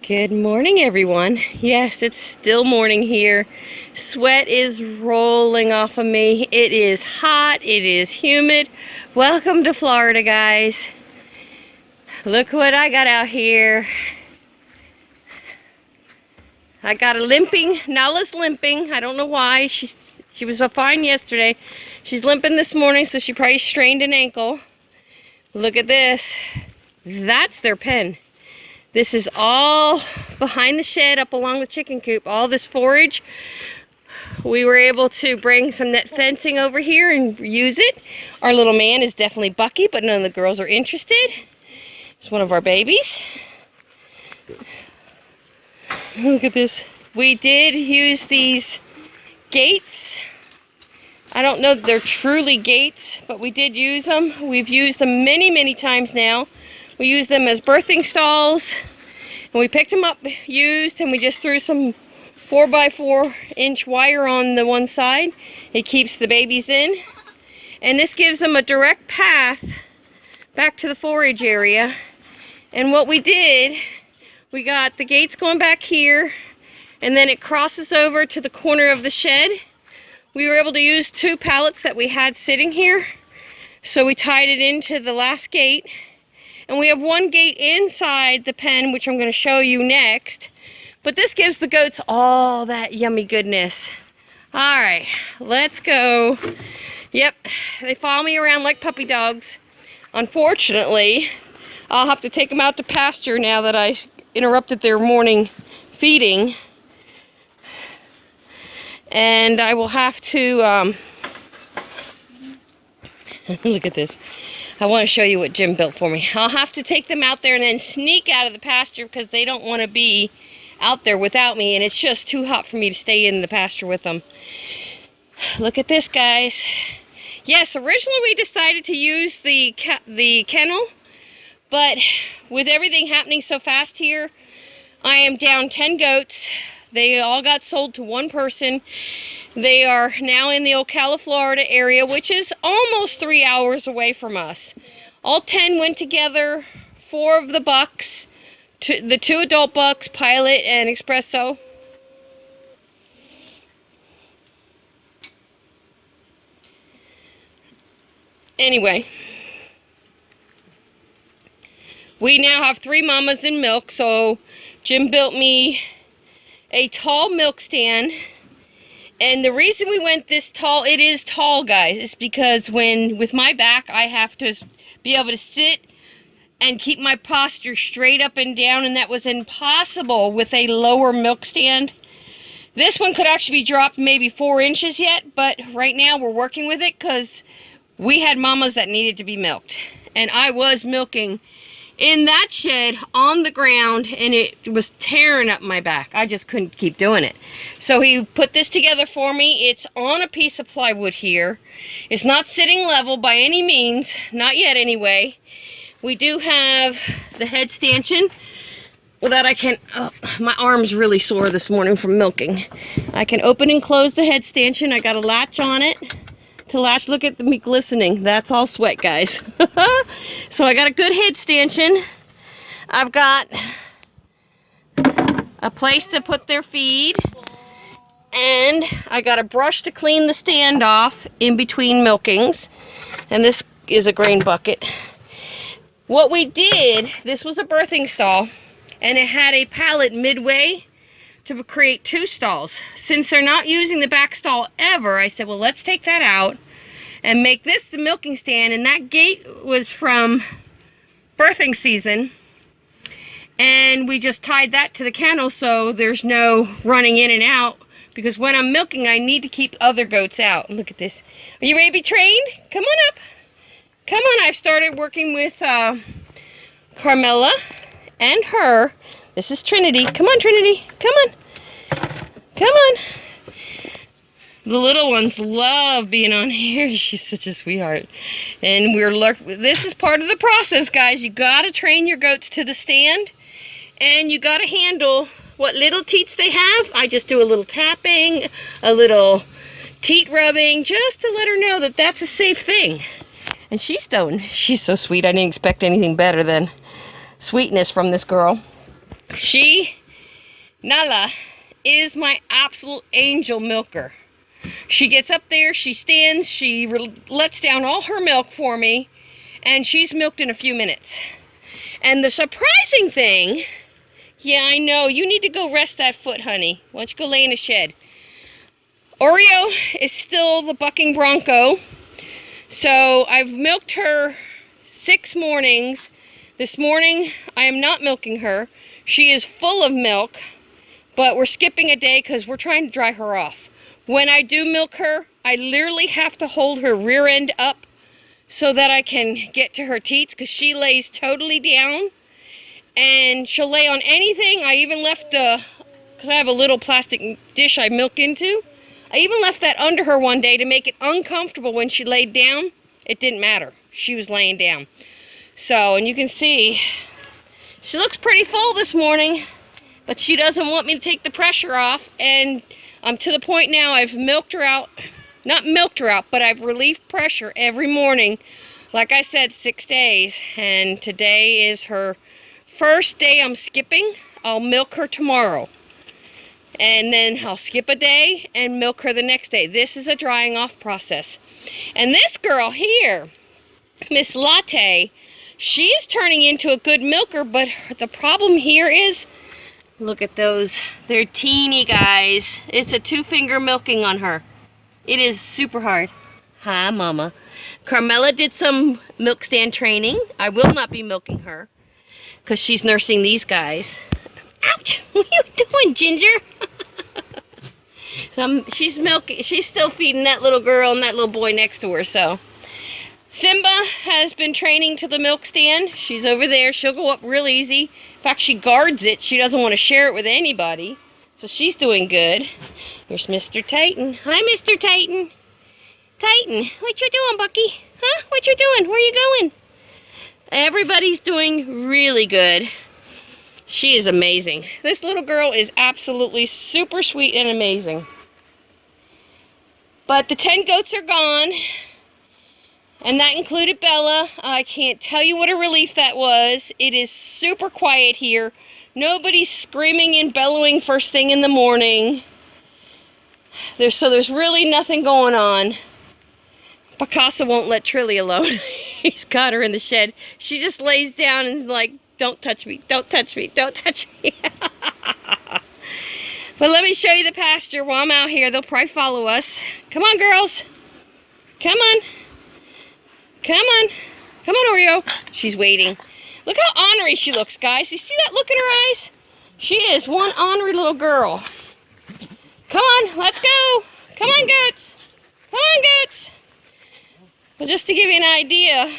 Good morning, everyone. Yes, it's still morning here. Sweat is rolling off of me. It is hot. It is humid. Welcome to Florida, guys. Look what I got out here. I got a limping. Nala's limping. I don't know why. She was fine yesterday. She's limping this morning, so she probably strained an ankle. Look at this. That's their pen. This is all behind the shed up along the chicken coop. All this forage. We were able to bring some net fencing over here and use it. Our little man is definitely Bucky, but none of the girls are interested. It's one of our babies. Look at this. We did use these gates. I don't know that they're truly gates, but we did use them. We've used them many, many times now. We use them as birthing stalls, and we picked them up used, and we just threw some 4x4 inch wire on the one side. It keeps the babies in, and this gives them a direct path back to the forage area. And what we did, we got the gates going back here, and then it crosses over to the corner of the shed. We were able to use 2 pallets that we had sitting here, so we tied it into the last gate. And we have 1 gate inside the pen, which I'm going to show you next. But this gives the goats all that yummy goodness. All right, let's go. Yep, they follow me around like puppy dogs. Unfortunately, I'll have to take them out to pasture now that I interrupted their morning feeding. And I will have to, look at this. I want to show you what Jim built for me. I'll have to take them out there and then sneak out of the pasture because they don't want to be out there without me, and it's just too hot for me to stay in the pasture with them. Look at this, guys. Yes, originally we decided to use the kennel, but with everything happening so fast here, I am down 10 goats. They all got sold to one person. They are now in the Ocala, Florida area, which is almost 3 hours away from us. All 10 went together. 4 of the bucks, the 2 adult bucks, Pilot and Espresso. Anyway, we now have 3 mamas in milk, so Jim built me a tall milk stand. And the reason we went this tall, it is tall, guys, is because with my back, I have to be able to sit and keep my posture straight up and down, and that was impossible with a lower milk stand. This one could actually be dropped maybe 4 inches yet, but right now we're working with it because we had mamas that needed to be milked. And I was milking in that shed on the ground, and it was tearing up my back. I just couldn't keep doing it. So he put this together for me. It's on a piece of plywood here. It's not sitting level by any means, not yet anyway. We do have the head stanchion that I can, my arm's really sore this morning from milking. I can open and close the head stanchion. I got a latch on it to latch. Look at me glistening. That's all sweat, guys. So I got a good head stanchion. I've got a place to put their feed, and I got a brush to clean the stand off in between milkings, and this is a grain bucket. What we did, this was a birthing stall, and it had a pallet midway to create 2 stalls. Since they're not using the back stall ever, I said, well, let's take that out and make this the milking stand. And that gate was from birthing season, and we just tied that to the kennel so there's no running in and out, because when I'm milking, I need to keep other goats out. Look at this. Are you ready to be trained? Come on up. Come on. I've started working with Carmela and her. This is Trinity. Come on, Trinity. Come on. Come on. The little ones love being on here. She's such a sweetheart. And this is part of the process, guys. You gotta train your goats to the stand, and you gotta handle what little teats they have. I just do a little tapping, a little teat rubbing, just to let her know that that's a safe thing. And she's so sweet. I didn't expect anything better than sweetness from this girl. Nala is my absolute angel milker. She gets up there, she stands, she lets down all her milk for me, and she's milked in a few minutes. And the surprising thing, yeah, I know, you need to go rest that foot, honey. Why don't you go lay in the shed? Oreo is still the bucking bronco. So I've milked her 6 mornings. This morning, I am not milking her. She is full of milk, but we're skipping a day because we're trying to dry her off. When I do milk her, I literally have to hold her rear end up so that I can get to her teats, because she lays totally down. And she'll lay on anything. I even left because I have a little plastic dish I milk into. I even left that under her one day to make it uncomfortable when she laid down. It didn't matter. She was laying down. So, and you can see, she looks pretty full this morning, but she doesn't want me to take the pressure off. And I'm to the point now I've milked her out, not milked her out, but I've relieved pressure every morning. Like I said, 6 days. And today is her first day I'm skipping. I'll milk her tomorrow. And then I'll skip a day and milk her the next day. This is a drying off process. And this girl here, Miss Latte, she's turning into a good milker, but the problem here is, look at those. They're teeny guys. It's a 2-finger milking on her. It is super hard. Hi, Mama. Carmela did some milk stand training. I will not be milking her because she's nursing these guys. Ouch! What are you doing, Ginger? She's milking. She's still feeding that little girl and that little boy next to her. So Simba has been training to the milk stand. She's over there. She'll go up real easy. In fact, she guards it. She doesn't want to share it with anybody. So she's doing good. Here's Mr. Titan. Hi, Mr. Titan. Titan, what you doing, Bucky? Huh? What you doing? Where you going? Everybody's doing really good. She is amazing. This little girl is absolutely super sweet and amazing. But the 10 goats are gone. And that included Bella. I can't tell you what a relief that was. It is super quiet here. Nobody's screaming and bellowing first thing in the morning. There's really nothing going on. Picasso won't let Trilly alone. He's got her in the shed. She just lays down and is like, don't touch me, don't touch me, don't touch me. But let me show you the pasture while I'm out here. They'll probably follow us. Come on, girls. Come on. Come on. Come on, Oreo. She's waiting. Look how ornery she looks, guys. You see that look in her eyes? She is one ornery little girl. Come on, let's go. Come on, goats. Come on, goats. Well, just to give you an idea,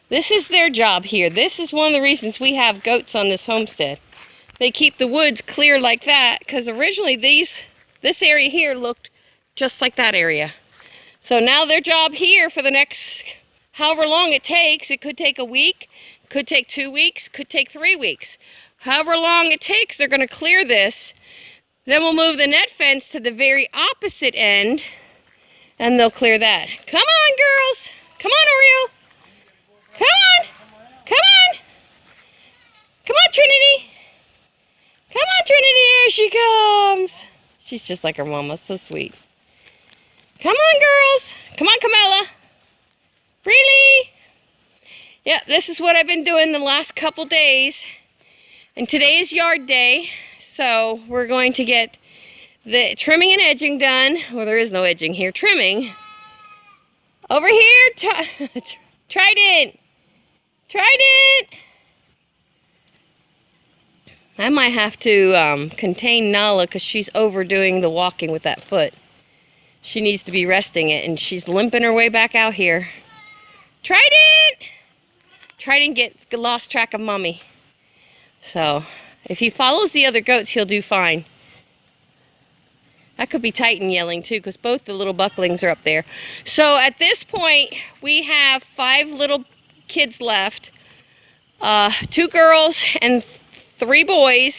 this is their job here. This is one of the reasons we have goats on this homestead. They keep the woods clear like that because originally this area here looked just like that area. So now their job here for the next however long it takes, it could take a week, could take 2 weeks, could take 3 weeks. However long it takes, they're going to clear this. Then we'll move the net fence to the very opposite end, and they'll clear that. Come on, girls. Come on, Oreo. Come on. Come on. Come on, Trinity. Come on, Trinity. Here she comes. She's just like her mama. So sweet. Come on, girls. Come on, Camilla. Really? Yeah, this is what I've been doing the last couple days. And today is yard day. So we're going to get the trimming and edging done. Well, there is no edging here. Trimming. Over here. Trident. Trident. I might have to contain Nala because she's overdoing the walking with that foot. She needs to be resting it, and she's limping her way back out here. Trident! Trident lost track of Mommy. So, if he follows the other goats, he'll do fine. That could be Titan yelling too, because both the little bucklings are up there. So, at this point, we have 5 little kids left. 2 girls and 3 boys.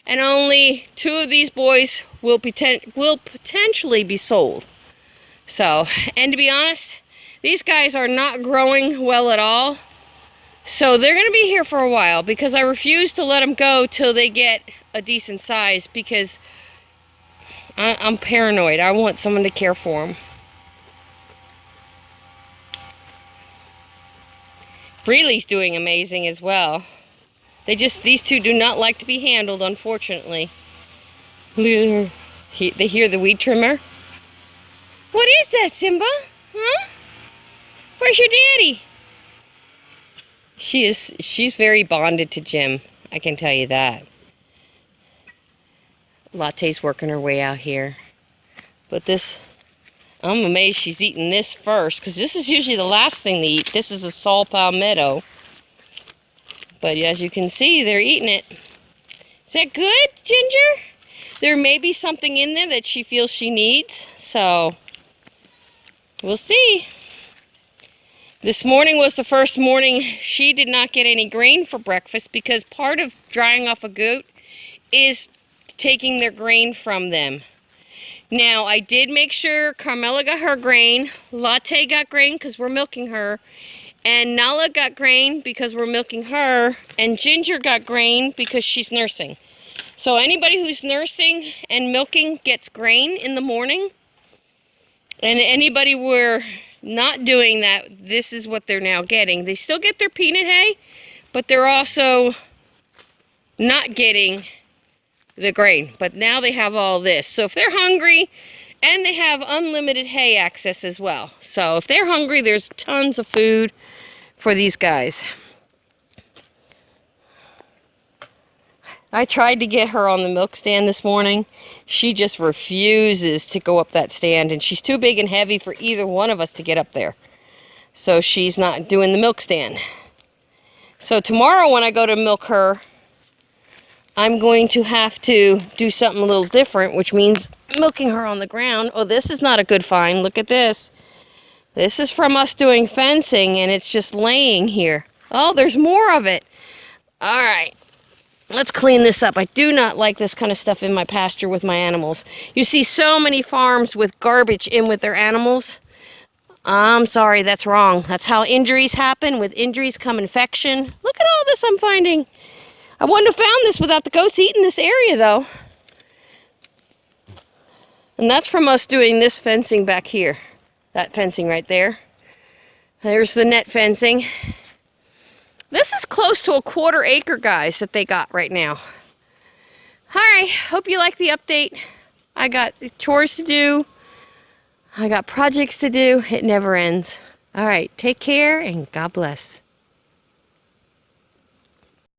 And only 2 of these boys will potentially be sold. So, and to be honest, these guys are not growing well at all. So they're going to be here for a while because I refuse to let them go till they get a decent size because I'm paranoid. I want someone to care for them. Breely's doing amazing as well. These two do not like to be handled, unfortunately. They hear the weed trimmer. What is that, Simba? Huh? Where's your daddy? She's very bonded to Jim. I can tell you that. Latte's working her way out here. But I'm amazed she's eating this first, because this is usually the last thing they eat. This is a saw palmetto. But as you can see, they're eating it. Is that good, Ginger? There may be something in there that she feels she needs, so we'll see. This morning was the first morning she did not get any grain for breakfast because part of drying off a goat is taking their grain from them. Now, I did make sure Carmela got her grain, Latte got grain because we're milking her, and Nala got grain because we're milking her, and Ginger got grain because she's nursing. So anybody who's nursing and milking gets grain in the morning, and anybody we're not doing that, this is what they're now getting. They still get their peanut hay, but they're also not getting the grain. But now they have all this. So if they're hungry, and they have unlimited hay access as well. So if they're hungry, there's tons of food for these guys. I tried to get her on the milk stand this morning. She just refuses to go up that stand, and she's too big and heavy for either one of us to get up there. So she's not doing the milk stand. So tomorrow when I go to milk her, I'm going to have to do something a little different, which means milking her on the ground. Oh, this is not a good find. Look at this. This is from us doing fencing, and it's just laying here. Oh, there's more of it. All right. Let's clean this up. I do not like this kind of stuff in my pasture with my animals. You see so many farms with garbage in with their animals. I'm sorry, that's wrong. That's how injuries happen. With injuries come infection. Look at all this I'm finding. I wouldn't have found this without the goats eating this area, though. And that's from us doing this fencing back here. That fencing right there. There's the net fencing. This is close to a 1/4 acre, guys, that they got right now. Alright, hope you like the update. I got chores to do. I got projects to do. It never ends. Alright, take care and God bless.